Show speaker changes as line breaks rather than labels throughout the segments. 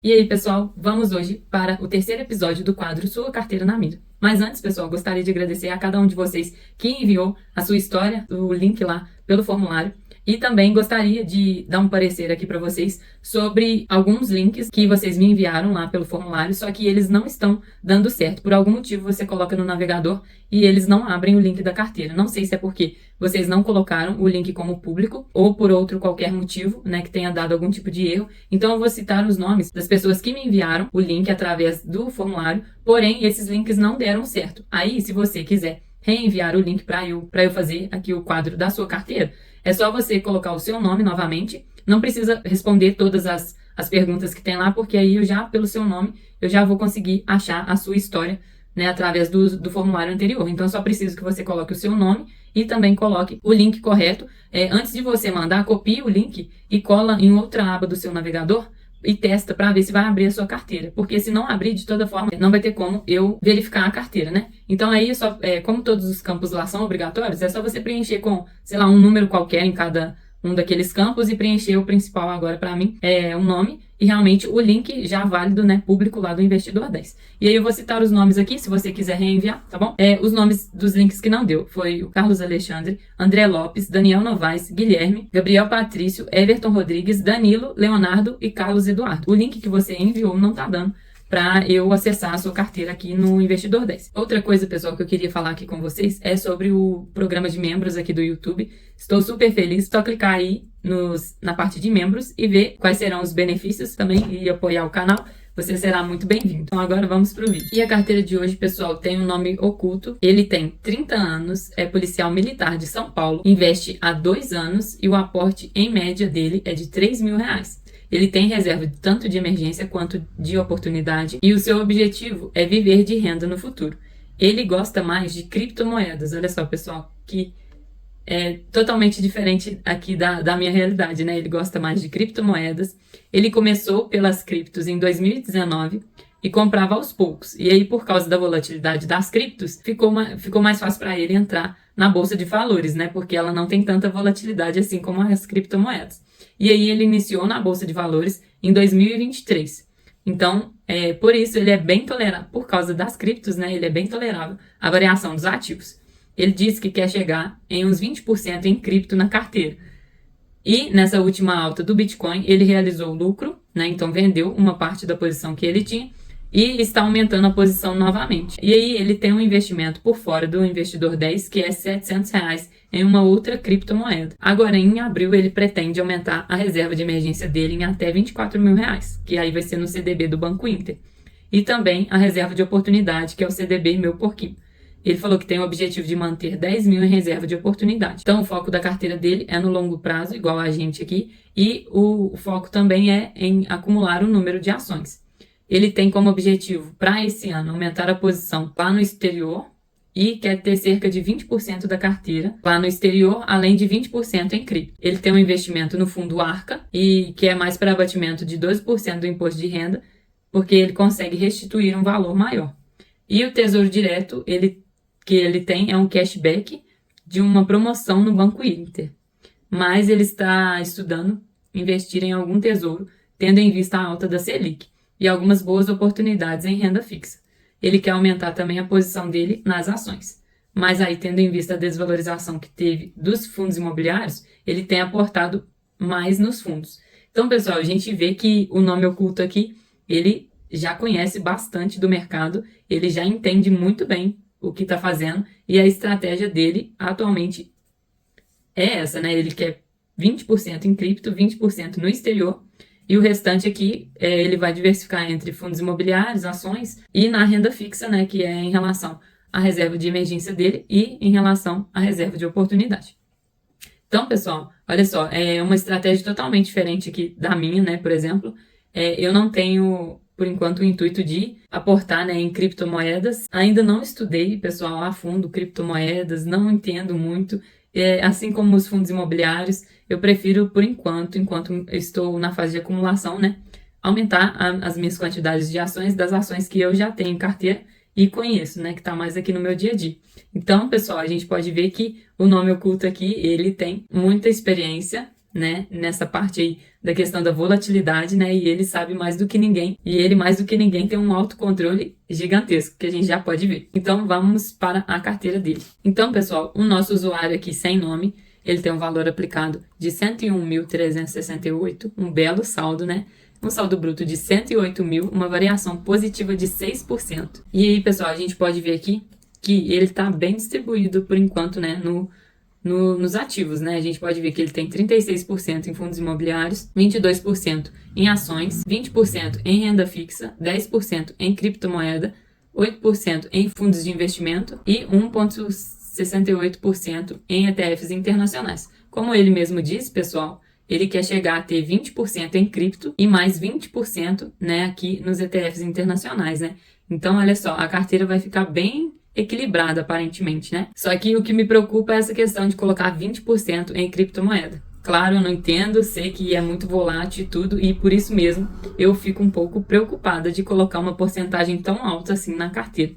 E aí, pessoal, vamos hoje para o terceiro episódio do quadro Sua Carteira na Mira. Mas antes, pessoal, gostaria de agradecer a cada um de vocês que enviou a sua história, o link lá pelo formulário. E também gostaria de dar um parecer aqui para vocês sobre alguns links que vocês me enviaram lá pelo formulário, só que eles não estão dando certo. Por algum motivo você coloca no navegador e eles não abrem o link da carteira. Não sei se é porque vocês não colocaram o link como público ou por outro qualquer motivo, né, que tenha dado algum tipo de erro. Então eu vou citar os nomes das pessoas que me enviaram o link através do formulário, porém esses links não deram certo. Aí, se você quiser reenviar o link para eu fazer aqui o quadro da sua carteira, é só você colocar o seu nome novamente. Não precisa responder todas as perguntas que tem lá, porque aí eu já, pelo seu nome, eu já vou conseguir achar a sua história, né, através do formulário anterior. Então, eu só preciso que você coloque o seu nome e também coloque o link correto. Antes de você mandar, copie o link e cola em outra aba do seu navegador e testa para ver se vai abrir a sua carteira. Porque se não abrir, de toda forma, não vai ter como eu verificar a carteira, né? Então aí, como todos os campos lá são obrigatórios, é só você preencher com, sei lá, um número qualquer em cada um daqueles campos e preencher o principal agora para mim, o nome e realmente o link já válido, né, público lá do Investidor 10. E aí eu vou citar os nomes aqui, se você quiser reenviar, tá bom? Os nomes dos links que não deu foi o Carlos Alexandre, André Lopes, Daniel Novaes, Guilherme, Gabriel Patrício, Everton Rodrigues, Danilo, Leonardo e Carlos Eduardo. O link que você enviou não tá dando para eu acessar a sua carteira aqui no Investidor 10. Outra coisa, pessoal, que eu queria falar aqui com vocês é sobre o programa de membros aqui do YouTube. Estou super feliz, só clicar aí na parte de membros e ver quais serão os benefícios também e apoiar o canal. Você será muito bem-vindo. Então agora vamos pro vídeo. E a carteira de hoje, pessoal, tem um nome oculto. Ele tem 30 anos, é policial militar de São Paulo, investe há 2 anos e o aporte em média dele é de R$ 3.000. Ele tem reserva tanto de emergência quanto de oportunidade e o seu objetivo é viver de renda no futuro. Ele gosta mais de criptomoedas. Olha só, pessoal, que é totalmente diferente aqui da minha realidade, né? Ele gosta mais de criptomoedas. Ele começou pelas criptos em 2019 e comprava aos poucos. E aí, por causa da volatilidade das criptos, ficou mais fácil para ele entrar na bolsa de valores, né? Porque ela não tem tanta volatilidade assim como as criptomoedas. E aí ele iniciou na bolsa de valores em 2023. Então, por isso ele é bem tolerável, por causa das criptos, né? Ele é bem tolerável à variação dos ativos. Ele diz que quer chegar em uns 20% em cripto na carteira. E nessa última alta do Bitcoin, ele realizou lucro, né? Então vendeu uma parte da posição que ele tinha e está aumentando a posição novamente. E aí ele tem um investimento por fora do Investidor 10, que é R$ 700 em uma outra criptomoeda. Agora, em abril, ele pretende aumentar a reserva de emergência dele em até R$ 24.000, que aí vai ser no CDB do Banco Inter. E também a reserva de oportunidade, que é o CDB Meu Porquinho. Ele falou que tem o objetivo de manter 10 mil em reserva de oportunidade. Então, o foco da carteira dele é no longo prazo, igual a gente aqui, e o foco também é em acumular o número de ações. Ele tem como objetivo, para esse ano, aumentar a posição lá no exterior e quer ter cerca de 20% da carteira lá no exterior, além de 20% em cripto. Ele tem um investimento no fundo Arca, e que é mais para abatimento de 12% do imposto de renda, porque ele consegue restituir um valor maior. E o Tesouro Direto, que ele tem é um cashback de uma promoção no Banco Inter. Mas ele está estudando investir em algum tesouro, tendo em vista a alta da Selic e algumas boas oportunidades em renda fixa. Ele quer aumentar também a posição dele nas ações. Mas aí, tendo em vista a desvalorização que teve dos fundos imobiliários, ele tem aportado mais nos fundos. Então, pessoal, a gente vê que o nome oculto aqui, ele já conhece bastante do mercado, ele já entende muito bem o que está fazendo e a estratégia dele atualmente é essa, né? Ele quer 20% em cripto, 20% no exterior e o restante aqui ele vai diversificar entre fundos imobiliários, ações e na renda fixa, né? Que é em relação à reserva de emergência dele e em relação à reserva de oportunidade. Então, pessoal, olha só, é uma estratégia totalmente diferente aqui da minha, né? Por exemplo, eu não tenho, por enquanto, o intuito de aportar, né, em criptomoedas. Ainda não estudei, pessoal, a fundo criptomoedas, não entendo muito. Assim como os fundos imobiliários, eu prefiro, por enquanto eu estou na fase de acumulação, né, aumentar as minhas quantidades de ações das ações que eu já tenho em carteira e conheço, né, que está mais aqui no meu dia a dia. Então, pessoal, a gente pode ver que o nome oculto aqui, ele tem muita experiência né, nessa parte aí da questão da volatilidade, né, e ele sabe mais do que ninguém, e ele mais do que ninguém tem um autocontrole gigantesco, que a gente já pode ver. Então vamos para a carteira dele. Então, pessoal, o nosso usuário aqui sem nome, ele tem um valor aplicado de 101.368, um belo saldo, né? Um saldo bruto de 108 mil, uma variação positiva de 6%. E aí, pessoal, a gente pode ver aqui que ele está bem distribuído por enquanto, né, nos ativos, né? A gente pode ver que ele tem 36% em fundos imobiliários, 22% em ações, 20% em renda fixa, 10% em criptomoeda, 8% em fundos de investimento e 1,68% em ETFs internacionais. Como ele mesmo disse, pessoal, ele quer chegar a ter 20% em cripto e mais 20%, né, aqui nos ETFs internacionais, né? Então, olha só, a carteira vai ficar bem equilibrada, aparentemente, né? Só que o que me preocupa é essa questão de colocar 20% em criptomoeda. Claro, eu não entendo, sei que é muito volátil e tudo, e por isso mesmo eu fico um pouco preocupada de colocar uma porcentagem tão alta assim na carteira.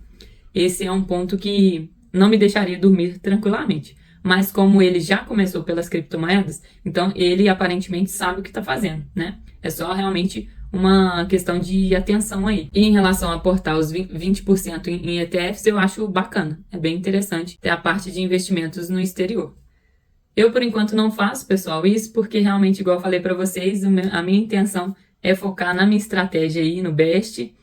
Esse é um ponto que não me deixaria dormir tranquilamente. Mas como ele já começou pelas criptomoedas, então ele aparentemente sabe o que está fazendo, né? É só realmente uma questão de atenção aí. E em relação a aportar os 20% em ETFs, eu acho bacana. É bem interessante ter a parte de investimentos no exterior. Eu, por enquanto, não faço, pessoal, isso porque realmente, igual eu falei para vocês, a minha intenção é focar na minha estratégia aí, no Best,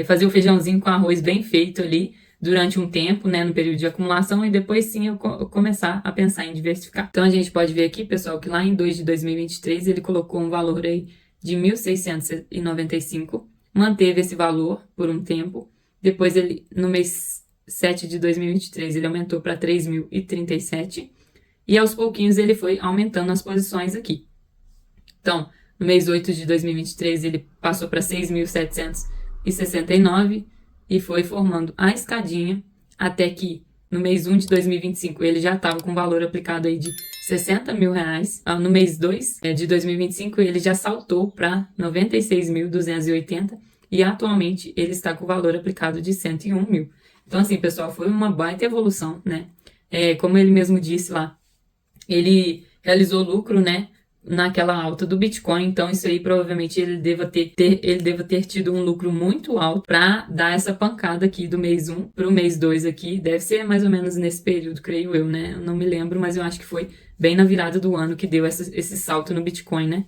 fazer o feijãozinho com arroz bem feito ali, durante um tempo, né, no período de acumulação, e depois sim eu começar a pensar em diversificar. Então a gente pode ver aqui, pessoal, que lá em 2 de 2023 ele colocou um valor aí de 1.695, manteve esse valor por um tempo, depois ele, no mês 7 de 2023, ele aumentou para 3.037, e aos pouquinhos ele foi aumentando as posições aqui. Então, no mês 8 de 2023 ele passou para 6.769, e foi formando a escadinha até que no mês 1 de 2025 ele já estava com valor aplicado aí de 60 mil reais. No mês 2 de 2025 ele já saltou para 96.280 e atualmente ele está com valor aplicado de 101 mil. Então assim, pessoal, foi uma baita evolução, né? Como ele mesmo disse lá, ele realizou lucro, né, naquela alta do Bitcoin, então isso aí provavelmente ele deva ter tido um lucro muito alto para dar essa pancada aqui do mês 1 para o mês 2 aqui, deve ser mais ou menos nesse período, creio eu, né, eu não me lembro, mas eu acho que foi bem na virada do ano que deu esse salto no Bitcoin, né.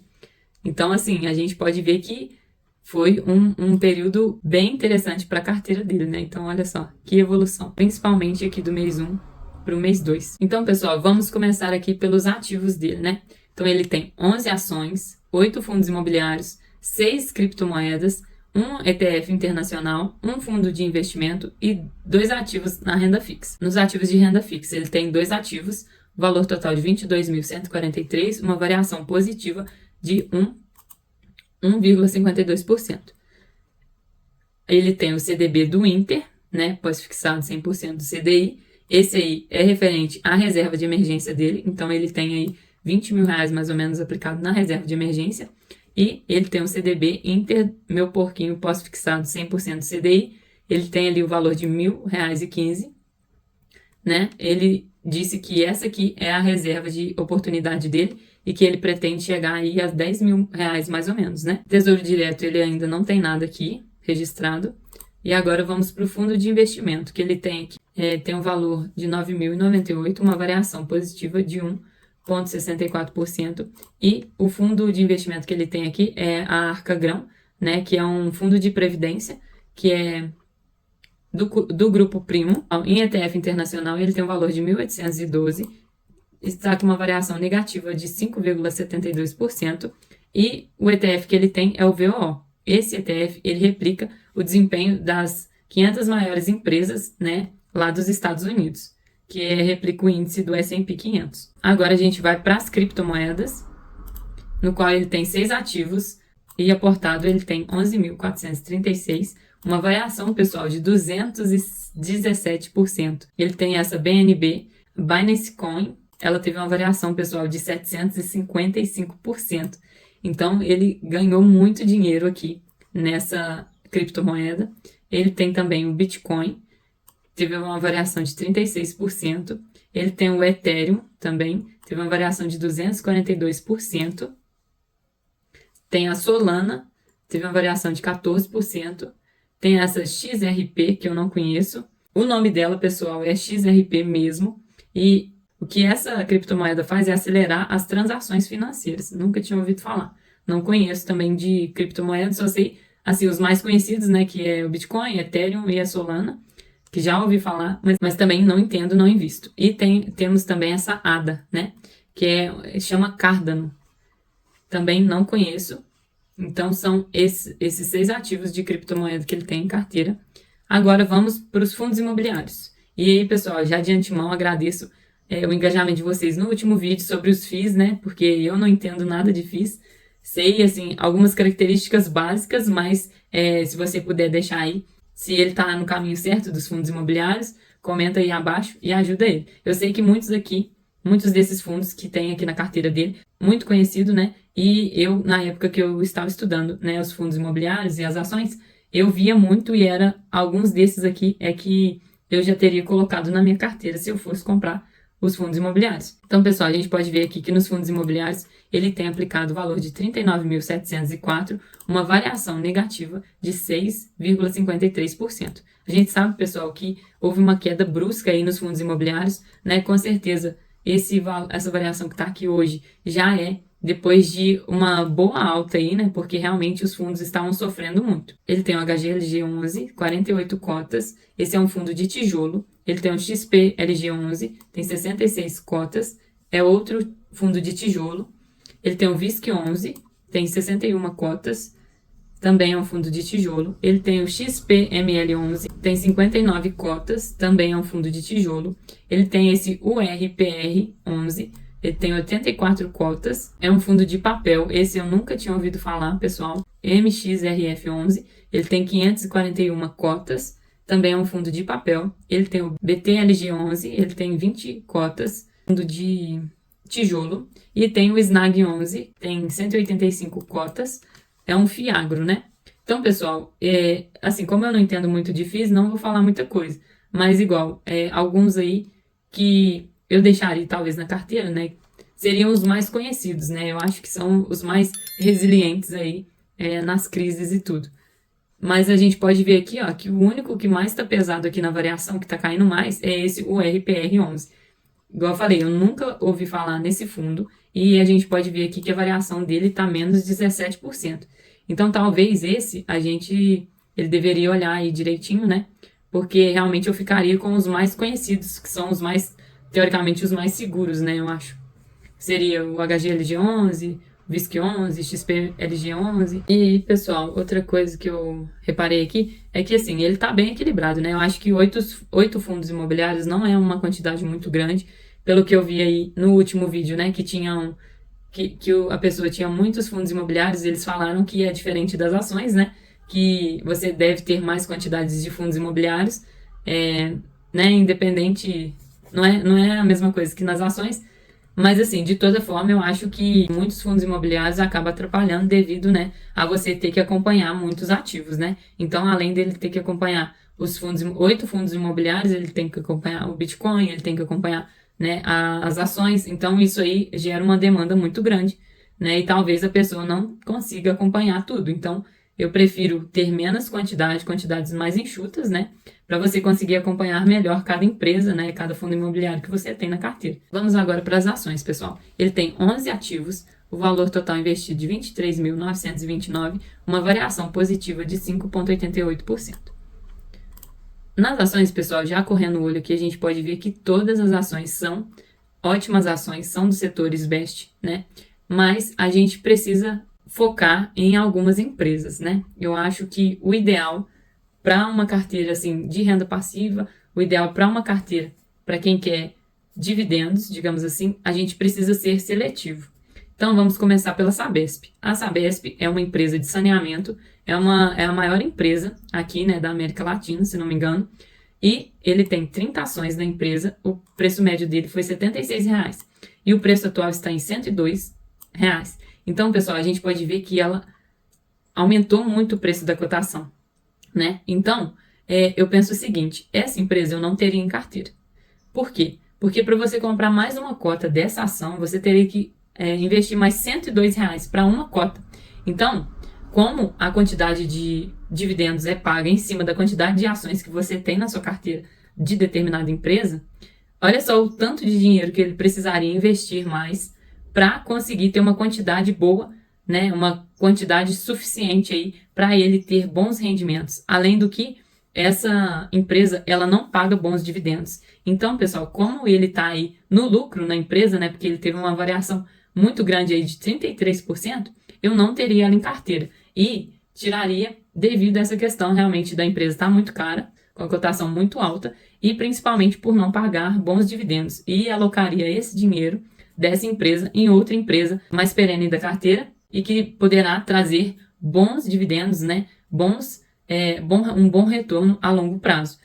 Então assim, a gente pode ver que foi um período bem interessante para a carteira dele, né, então olha só, que evolução, principalmente aqui do mês 1 para o mês 2. Então pessoal, vamos começar aqui pelos ativos dele, né. Então, ele tem 11 ações, 8 fundos imobiliários, 6 criptomoedas, um ETF internacional, um fundo de investimento e 2 ativos na renda fixa. Nos ativos de renda fixa, ele tem 2 ativos, valor total de 22.143, uma variação positiva de 1,52%. Ele tem o CDB do Inter, né, pós-fixado 100% do CDI. Esse aí é referente à reserva de emergência dele, então ele tem aí 20 mil reais mais ou menos aplicado na reserva de emergência. E ele tem um CDB Inter, meu porquinho pós-fixado 100% CDI. Ele tem ali o valor de R$1.000,15, né? Ele disse que essa aqui é a reserva de oportunidade dele e que ele pretende chegar aí a 10 mil reais mais ou menos, né? Tesouro Direto ele ainda não tem nada aqui registrado. E agora vamos para o fundo de investimento que ele tem aqui. Tem um valor de 9.098, uma variação positiva de 1,64%, e o fundo de investimento que ele tem aqui é a Arca Grão, né, que é um fundo de previdência que é do Grupo Primo. Em ETF internacional ele tem um valor de 1.812, está com uma variação negativa de 5,72%, e o ETF que ele tem é o VOO. Esse ETF ele replica o desempenho das 500 maiores empresas, né, lá dos Estados Unidos, que replica o índice do S&P 500. Agora a gente vai para as criptomoedas, no qual ele tem 6 ativos e aportado ele tem 11.436, uma variação, pessoal, de 217%. Ele tem essa BNB, Binance Coin, ela teve uma variação, pessoal, de 755%. Então, ele ganhou muito dinheiro aqui nessa criptomoeda. Ele tem também o Bitcoin, teve uma variação de 36%. Ele tem o Ethereum também, teve uma variação de 242%. Tem a Solana, teve uma variação de 14%. Tem essa XRP, que eu não conheço. O nome dela, pessoal, é XRP mesmo. E o que essa criptomoeda faz é acelerar as transações financeiras. Nunca tinha ouvido falar. Não conheço também de criptomoedas, só sei assim, os mais conhecidos, né, que é o Bitcoin, Ethereum e a Solana, que já ouvi falar, mas também não entendo, não invisto. E temos também essa ADA, né, que chama Cardano. Também não conheço. Então, são esses 6 ativos de criptomoeda que ele tem em carteira. Agora, vamos para os fundos imobiliários. E aí, pessoal, já de antemão agradeço o engajamento de vocês no último vídeo sobre os FIIs, né? Porque eu não entendo nada de FIIs. Sei, assim, algumas características básicas, mas se você puder deixar aí, se ele está no caminho certo dos fundos imobiliários, comenta aí abaixo e ajuda ele. Eu sei que muitos desses fundos que tem aqui na carteira dele, muito conhecido, né? E eu, na época que eu estava estudando, né, os fundos imobiliários e as ações, eu via muito e alguns desses aqui que eu já teria colocado na minha carteira se eu fosse comprar os fundos imobiliários. Então, pessoal, a gente pode ver aqui que nos fundos imobiliários ele tem aplicado o valor de 39.704, uma variação negativa de 6,53%. A gente sabe, pessoal, que houve uma queda brusca aí nos fundos imobiliários, né? Com certeza, essa variação que está aqui hoje já depois de uma boa alta aí, né? Porque realmente os fundos estavam sofrendo muito. Ele tem o HGLG11, 48 cotas. Esse é um fundo de tijolo. Ele tem o XPLG11, tem 66 cotas. É outro fundo de tijolo. Ele tem o VISC11, tem 61 cotas. Também é um fundo de tijolo. Ele tem o XPML11, tem 59 cotas. Também é um fundo de tijolo. Ele tem esse URPR11, ele tem 84 cotas, é um fundo de papel, esse eu nunca tinha ouvido falar, pessoal. MXRF11, ele tem 541 cotas, também é um fundo de papel. Ele tem o BTLG11, ele tem 20 cotas, fundo de tijolo. E tem o SNAG11, tem 185 cotas, é um FIAGRO, né? Então, pessoal, assim, como eu não entendo muito de FIIs, não vou falar muita coisa. Mas igual, alguns aí que eu deixaria talvez na carteira, né? Seriam os mais conhecidos, né? Eu acho que são os mais resilientes aí nas crises e tudo. Mas a gente pode ver aqui, ó, que o único que mais está pesado aqui na variação, que está caindo mais, é esse, o RPR11. Igual eu falei, eu nunca ouvi falar nesse fundo e a gente pode ver aqui que a variação dele está menos 17%. Então, talvez ele deveria olhar aí direitinho, né? Porque realmente eu ficaria com os mais conhecidos, que são os mais, teoricamente, os mais seguros, né? Eu acho. Seria o HGLG11, o VISC11, XPLG11. E, pessoal, outra coisa que eu reparei aqui é que, assim, ele tá bem equilibrado, né? Eu acho que 8 fundos imobiliários não é uma quantidade muito grande, pelo que eu vi aí no último vídeo, né? A pessoa tinha muitos fundos imobiliários e eles falaram que é diferente das ações, né? Que você deve ter mais quantidades de fundos imobiliários, né? Independente, não é a mesma coisa que nas ações, mas assim, de toda forma, eu acho que muitos fundos imobiliários acabam atrapalhando devido, né, a você ter que acompanhar muitos ativos, né? Então, além dele ter que acompanhar 8 fundos imobiliários, ele tem que acompanhar o Bitcoin, ele tem que acompanhar, né, as ações. Então, isso aí gera uma demanda muito grande, né? E talvez a pessoa não consiga acompanhar tudo. Então, eu prefiro ter menos quantidades mais enxutas, né? Para você conseguir acompanhar melhor cada empresa, né? Cada fundo imobiliário que você tem na carteira. Vamos agora para as ações, pessoal. Ele tem 11 ativos, o valor total investido de 23.929, uma variação positiva de 5,88%. Nas ações, pessoal, já correndo o olho aqui, a gente pode ver que todas as ações são ótimas ações, são do setores best, né? Mas a gente precisa focar em algumas empresas, né? Eu acho que o ideal para uma carteira assim de renda passiva, o ideal para uma carteira para quem quer dividendos, digamos assim, a gente precisa ser seletivo. Então vamos começar pela Sabesp. A Sabesp é uma empresa de saneamento, é a maior empresa aqui, né, da América Latina, se não me engano, e ele tem 30 ações na empresa, o preço médio dele foi R$ 76,00 e o preço atual está em R$ 102,00. Então, pessoal, a gente pode ver que ela aumentou muito o preço da cotação, né? Então, eu penso o seguinte, essa empresa eu não teria em carteira. Por quê? Porque para você comprar mais uma cota dessa ação, você teria que investir mais R$ 102 para uma cota. Então, como a quantidade de dividendos é paga em cima da quantidade de ações que você tem na sua carteira de determinada empresa, olha só o tanto de dinheiro que ele precisaria investir mais para conseguir ter uma quantidade boa, né, uma quantidade suficiente aí para ele ter bons rendimentos. Além do que essa empresa, ela não paga bons dividendos. Então, pessoal, como ele está aí no lucro na empresa, né, porque ele teve uma variação muito grande aí de 33%, eu não teria ela em carteira. E tiraria devido a essa questão realmente da empresa estar muito cara, com a cotação muito alta, e principalmente por não pagar bons dividendos. E alocaria esse dinheiro dessa empresa em outra empresa mais perene da carteira e que poderá trazer bons dividendos, né? Um bom retorno a longo prazo.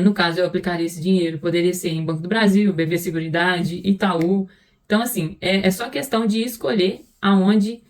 No caso, eu aplicaria esse dinheiro, poderia ser em Banco do Brasil, BV Seguridade, Itaú. Então, assim, é só questão de escolher aonde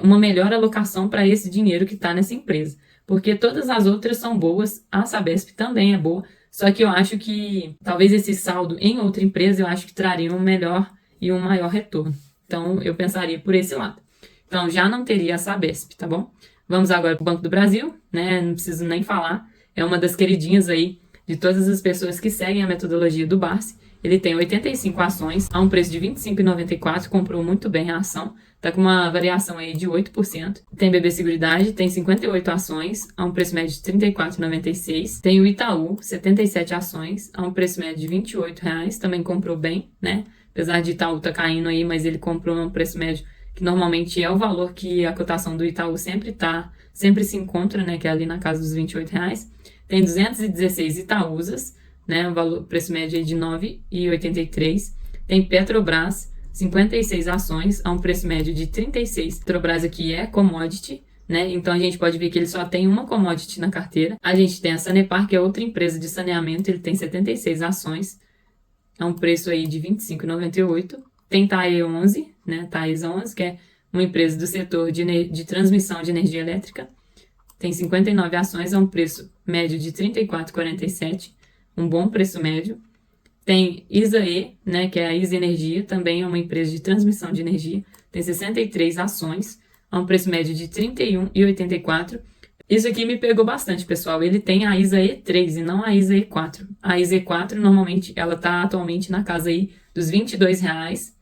uma melhor alocação para esse dinheiro que está nessa empresa. Porque todas as outras são boas, a Sabesp também é boa, só que eu acho que talvez esse saldo em outra empresa eu acho que traria um melhor e um maior retorno. Então, eu pensaria por esse lado. Então, já não teria a Sabesp, tá bom? Vamos agora para o Banco do Brasil, né? Não preciso nem falar. É uma das queridinhas aí de todas as pessoas que seguem a metodologia do Barsi. Ele tem 85 ações a um preço de R$ 25,94, comprou muito bem a ação, está com uma variação aí de 8%. Tem BB Seguridade, tem 58 ações a um preço médio de R$ 34,96. Tem o Itaú, 77 ações a um preço médio de R$ 28,00, também comprou bem, né? Apesar de Itaú tá caindo aí, mas ele comprou um preço médio que normalmente é o valor que a cotação do Itaú sempre se encontra, né? Que é ali na casa dos R$ 28,00. Tem 216 Itaúsas, né, o preço médio é de R$ 9,83. Tem Petrobras, 56 ações, a um preço médio de 36. Petrobras aqui é commodity, né, então a gente pode ver que ele só tem uma commodity na carteira. A gente tem a Sanepar, que é outra empresa de saneamento, ele tem 76 ações, a um preço aí de R$ 25,98. Tem TAE11, né, TAES11, que é uma empresa do setor de transmissão de energia elétrica. Tem 59 ações, a um preço médio de R$ 34,47. Um bom preço médio. Tem ISAE, né, que é a ISA Energia, também é uma empresa de transmissão de energia. Tem 63 ações, a um preço médio de R$ 31,84. Isso aqui me pegou bastante, pessoal. Ele tem a ISA E3 e não a ISA E4. A ISA E4, normalmente, ela está atualmente na casa aí dos R$ 22,00.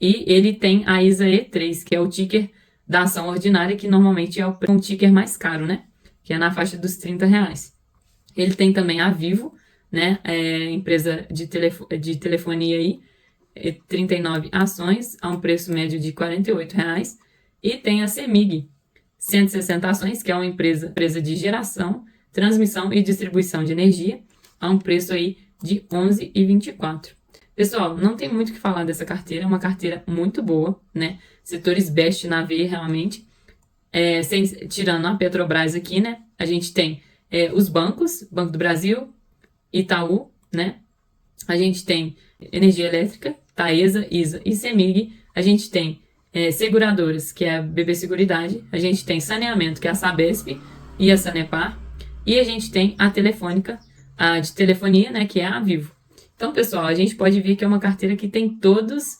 E ele tem a ISA E3, que é o ticker da ação ordinária, que normalmente é um ticker mais caro, né? Que é na faixa dos R$ 30,00. Ele tem também a Vivo, né, empresa de telefonia aí, 39 ações, a um preço médio de R$ 48,00. E tem a CEMIG, 160 ações, que é uma empresa de geração, transmissão e distribuição de energia, a um preço aí de R$ 11,24. Pessoal, não tem muito o que falar dessa carteira, é uma carteira muito boa, né, setores best na veia realmente, tirando a Petrobras aqui, né, a gente tem os bancos, Banco do Brasil, Itaú, né? A gente tem energia elétrica, Taesa, ISA e CEMIG. A gente tem seguradoras, que é a BB Seguridade. A gente tem saneamento, que é a Sabesp e a Sanepar. E a gente tem a Telefônica, a de telefonia, né? Que é a Vivo. Então, pessoal, a gente pode ver que é uma carteira que tem todas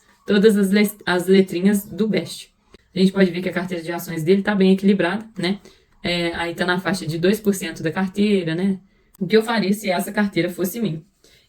as letrinhas do BEST. A gente pode ver que a carteira de ações dele está bem equilibrada, né? Aí está na faixa de 2% da carteira, né? O que eu faria se essa carteira fosse minha?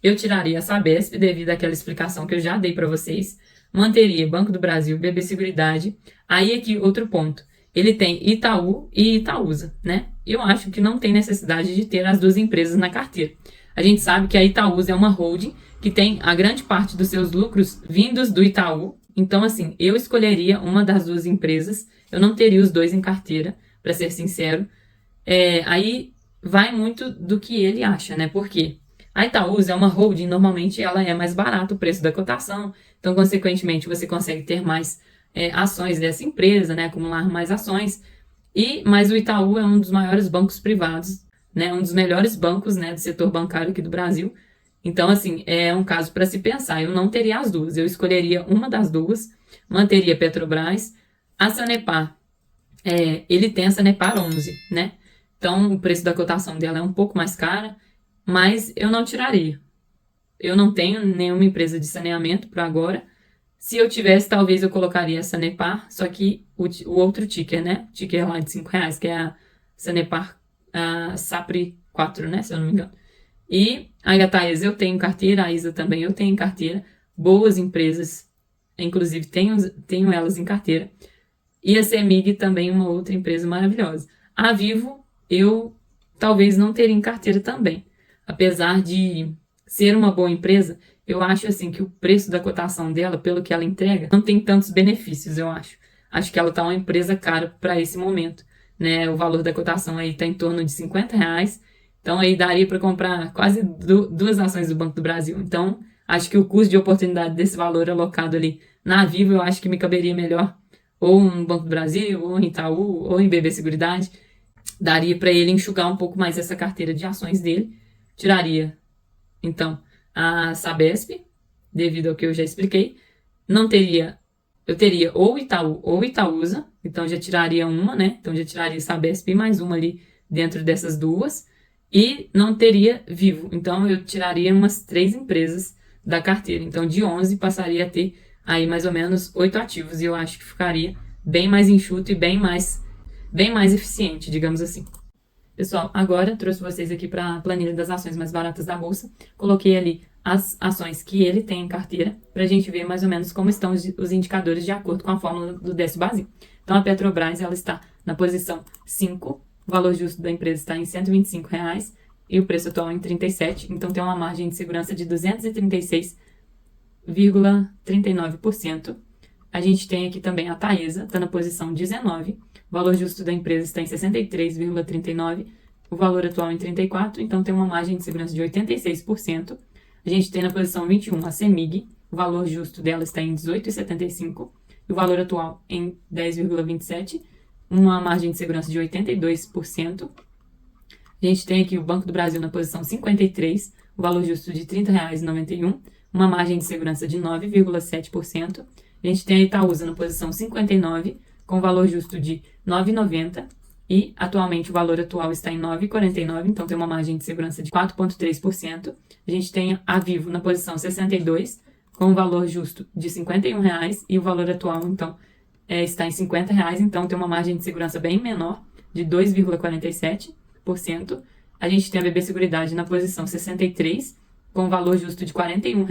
Eu tiraria a Sabesp devido àquela explicação que eu já dei para vocês. Manteria Banco do Brasil, BB Seguridade. Aí aqui outro ponto. Ele tem Itaú e Itaúsa, né? Eu acho que não tem necessidade de ter as duas empresas na carteira. A gente sabe que a Itaúsa é uma holding que tem a grande parte dos seus lucros vindos do Itaú. Então, assim, eu escolheria uma das duas empresas. Eu não teria os dois em carteira, para ser sincero. Aí vai muito do que ele acha, né? Porque a Itaúsa é uma holding, normalmente ela é mais barata o preço da cotação, então, consequentemente, você consegue ter mais ações dessa empresa, né? Acumular mais ações. Mas o Itaú é um dos maiores bancos privados, né? Um dos melhores bancos, né, do setor bancário aqui do Brasil. Então, assim, é um caso para se pensar. Eu não teria as duas, eu escolheria uma das duas, manteria Petrobras. A Sanepar, ele tem a Sanepar 11, né? Então, o preço da cotação dela é um pouco mais cara, mas eu não tiraria. Eu não tenho nenhuma empresa de saneamento por agora. Se eu tivesse, talvez eu colocaria a Sanepar, só que o outro ticker, né? O ticker lá de R$ 5, que é a Sanepar, a Sapri 4, né? Se eu não me engano. E a Taesa eu tenho carteira, a ISA também eu tenho carteira. Boas empresas, inclusive tenho elas em carteira. E a CEMIG também, uma outra empresa maravilhosa. A Vivo, eu talvez não teria em carteira também. Apesar de ser uma boa empresa, eu acho assim que o preço da cotação dela, pelo que ela entrega, não tem tantos benefícios, eu acho. Acho que ela está uma empresa cara para esse momento, né? O valor da cotação aí está em torno de R$ 50. Então aí daria para comprar quase duas ações do Banco do Brasil. Então, acho que o custo de oportunidade desse valor alocado ali na Vivo, eu acho que me caberia melhor ou no Banco do Brasil, ou em Itaú, ou em BB Seguridade. Daria para ele enxugar um pouco mais essa carteira de ações dele. Tiraria, então, a Sabesp, devido ao que eu já expliquei. Não teria, eu teria ou Itaú ou Itaúsa, então já tiraria uma, né? Então já tiraria Sabesp e mais uma ali dentro dessas duas. E não teria Vivo, então eu tiraria umas 3 empresas da carteira. Então de 11 passaria a ter aí mais ou menos 8 ativos e eu acho que ficaria bem mais enxuto e bem mais eficiente, digamos assim. Pessoal, agora trouxe vocês aqui para a planilha das ações mais baratas da bolsa. Coloquei ali as ações que ele tem em carteira para a gente ver mais ou menos como estão os indicadores de acordo com a fórmula do Décio Bazin. Então a Petrobras ela está na posição 5, o valor justo da empresa está em R$ 125 e o preço atual em 37, então tem uma margem de segurança de 236,39%. A gente tem aqui também a Taesa, está na posição 19, o valor justo da empresa está em 63,39, o valor atual em 34, então tem uma margem de segurança de 86%. A gente tem na posição 21 a CEMIG, o valor justo dela está em 18,75 e o valor atual em 10,27, uma margem de segurança de 82%. A gente tem aqui o Banco do Brasil na posição 53, o valor justo de R$ 30,91, uma margem de segurança de 9,7%. A gente tem a Itaúsa na posição 59, com valor justo de R$ 9,90 e atualmente o valor atual está em 9,49, então tem uma margem de segurança de 4,3%. A gente tem a Vivo na posição 62, com valor justo de R$ 51 e o valor atual então está em R$ 50, então tem uma margem de segurança bem menor, de 2,47%. A gente tem a BB Seguridade na posição 63, com valor justo de R$ 41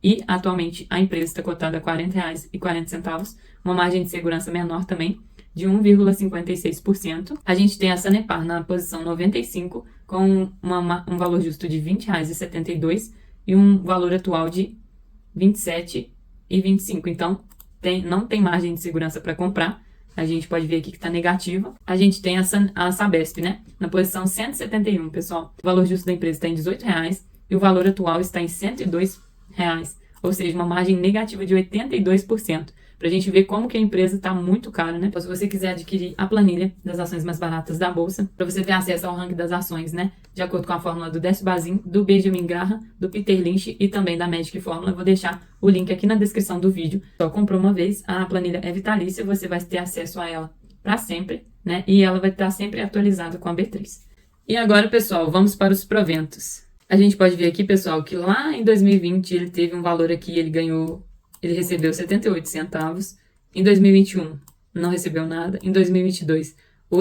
e atualmente a empresa está cotada a R$ 40,40, uma margem de segurança menor também, de 1,56%. A gente tem a Sanepar na posição 95, com um valor justo de R$ 20,72 e um valor atual de R$ 27,25. Então, não tem margem de segurança para comprar. A gente pode ver aqui que está negativa. A gente tem a Sabesp, né? Na posição 171, pessoal. O valor justo da empresa está em R$ 18,00 e o valor atual está em R$ 102,00. Ou seja, uma margem negativa de 82%. Para a gente ver como que a empresa está muito cara, né? Então, se você quiser adquirir a planilha das ações mais baratas da bolsa, para você ter acesso ao ranking das ações, né? De acordo com a fórmula do Décio Bazin, do Benjamin Graham, do Peter Lynch e também da Magic Fórmula, eu vou deixar o link aqui na descrição do vídeo. Só comprou uma vez, a planilha é vitalícia, você vai ter acesso a ela para sempre, né? E ela vai estar sempre atualizada com a B3. E agora, pessoal, vamos para os proventos. A gente pode ver aqui, pessoal, que lá em 2020 ele teve um valor aqui, ele recebeu 78 centavos. Em 2021, não recebeu nada. Em 2022, R$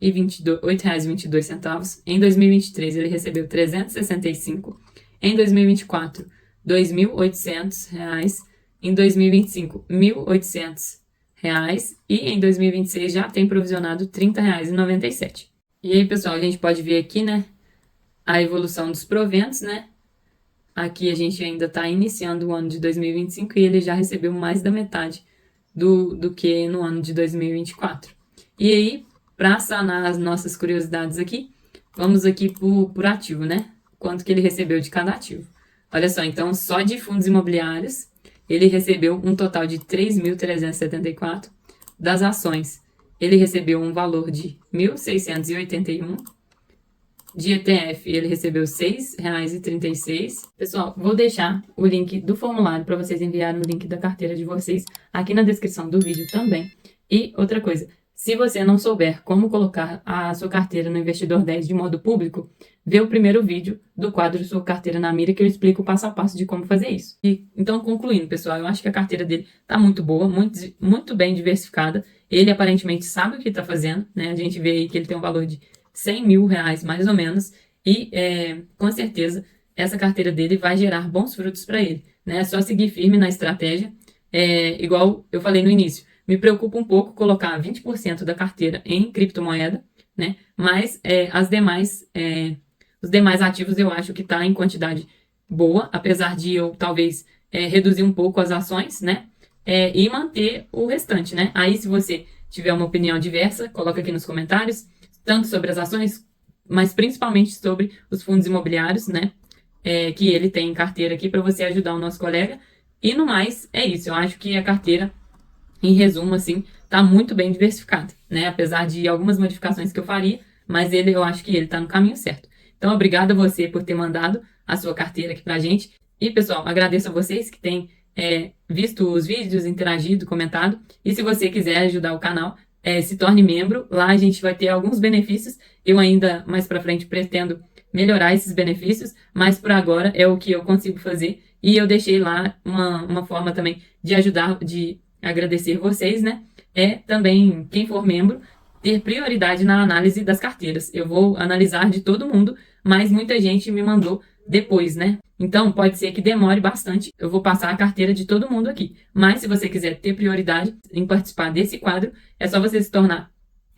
8,22. Em 2023, ele recebeu 365. Em 2024, R$ 2.800. Em 2025, R$ 1.800. E em 2026 já tem provisionado R$ 30,97. E aí, pessoal, a gente pode ver aqui, né, a evolução dos proventos, né? Aqui a gente ainda está iniciando o ano de 2025 e ele já recebeu mais da metade do que no ano de 2024. E aí, para sanar as nossas curiosidades aqui, vamos aqui por ativo, né? Quanto que ele recebeu de cada ativo. Olha só, então, só de fundos imobiliários, ele recebeu um total de 3.374. Das ações, ele recebeu um valor de 1.681. De ETF, ele recebeu R$ 6,36. Pessoal, vou deixar o link do formulário para vocês enviarem o link da carteira de vocês aqui na descrição do vídeo também. E outra coisa, Se você não souber como colocar a sua carteira no Investidor 10 de modo público, vê o primeiro vídeo do quadro Sua Carteira na Mira, que eu explico o passo a passo de como fazer isso. Então, concluindo, pessoal, eu acho que a carteira dele está muito boa, muito bem diversificada. Ele aparentemente sabe o que está fazendo, né? A gente vê aí que ele tem um valor de R$100 mil, mais ou menos, e com certeza essa carteira dele vai gerar bons frutos para ele, né? É só seguir firme na estratégia, igual eu falei no início. Me preocupa um pouco colocar 20% da carteira em criptomoeda, né? Mas os demais ativos eu acho que está em quantidade boa, apesar de eu talvez reduzir um pouco as ações, né? E manter o restante, né? Aí, se você tiver uma opinião diversa, coloca aqui nos comentários, tanto sobre as ações, mas principalmente sobre os fundos imobiliários, né? Que ele tem em carteira aqui para você ajudar o nosso colega. E no mais, é isso. Eu acho que a carteira, em resumo, assim, tá muito bem diversificado, né? Apesar de algumas modificações que eu faria, mas eu acho que ele tá no caminho certo. Então, obrigada a você por ter mandado a sua carteira aqui pra gente. E, pessoal, agradeço a vocês que têm visto os vídeos, interagido, comentado. E se você quiser ajudar o canal, se torne membro. Lá a gente vai ter alguns benefícios. Eu ainda, mais pra frente, pretendo melhorar esses benefícios, mas por agora é o que eu consigo fazer. E eu deixei lá uma forma também de ajudar, de agradecer vocês, né? Também, quem for membro, ter prioridade na análise das carteiras. Eu vou analisar de todo mundo, mas muita gente me mandou depois, né? Então, pode ser que demore bastante. Eu vou passar a carteira de todo mundo aqui. Mas, se você quiser ter prioridade em participar desse quadro, é só você se tornar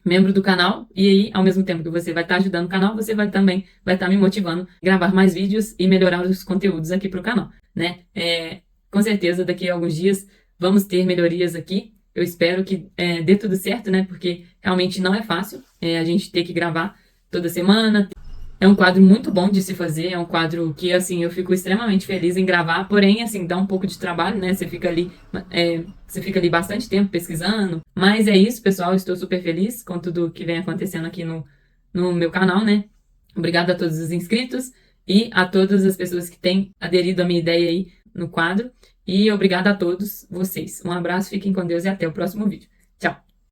membro do canal, e aí, ao mesmo tempo que você vai estar ajudando o canal, você também vai estar me motivando a gravar mais vídeos e melhorar os conteúdos aqui para o canal, né? Com certeza, daqui a alguns dias, vamos ter melhorias aqui. Eu espero que dê tudo certo, né? Porque realmente não é fácil a gente ter que gravar toda semana. É um quadro muito bom de se fazer, é um quadro que, assim, eu fico extremamente feliz em gravar, porém, assim, dá um pouco de trabalho, né? Você fica ali bastante tempo pesquisando. Mas é isso, pessoal, estou super feliz com tudo que vem acontecendo aqui no meu canal, né? Obrigada a todos os inscritos e a todas as pessoas que têm aderido à minha ideia aí no quadro. E obrigada a todos vocês. Um abraço, fiquem com Deus e até o próximo vídeo. Tchau!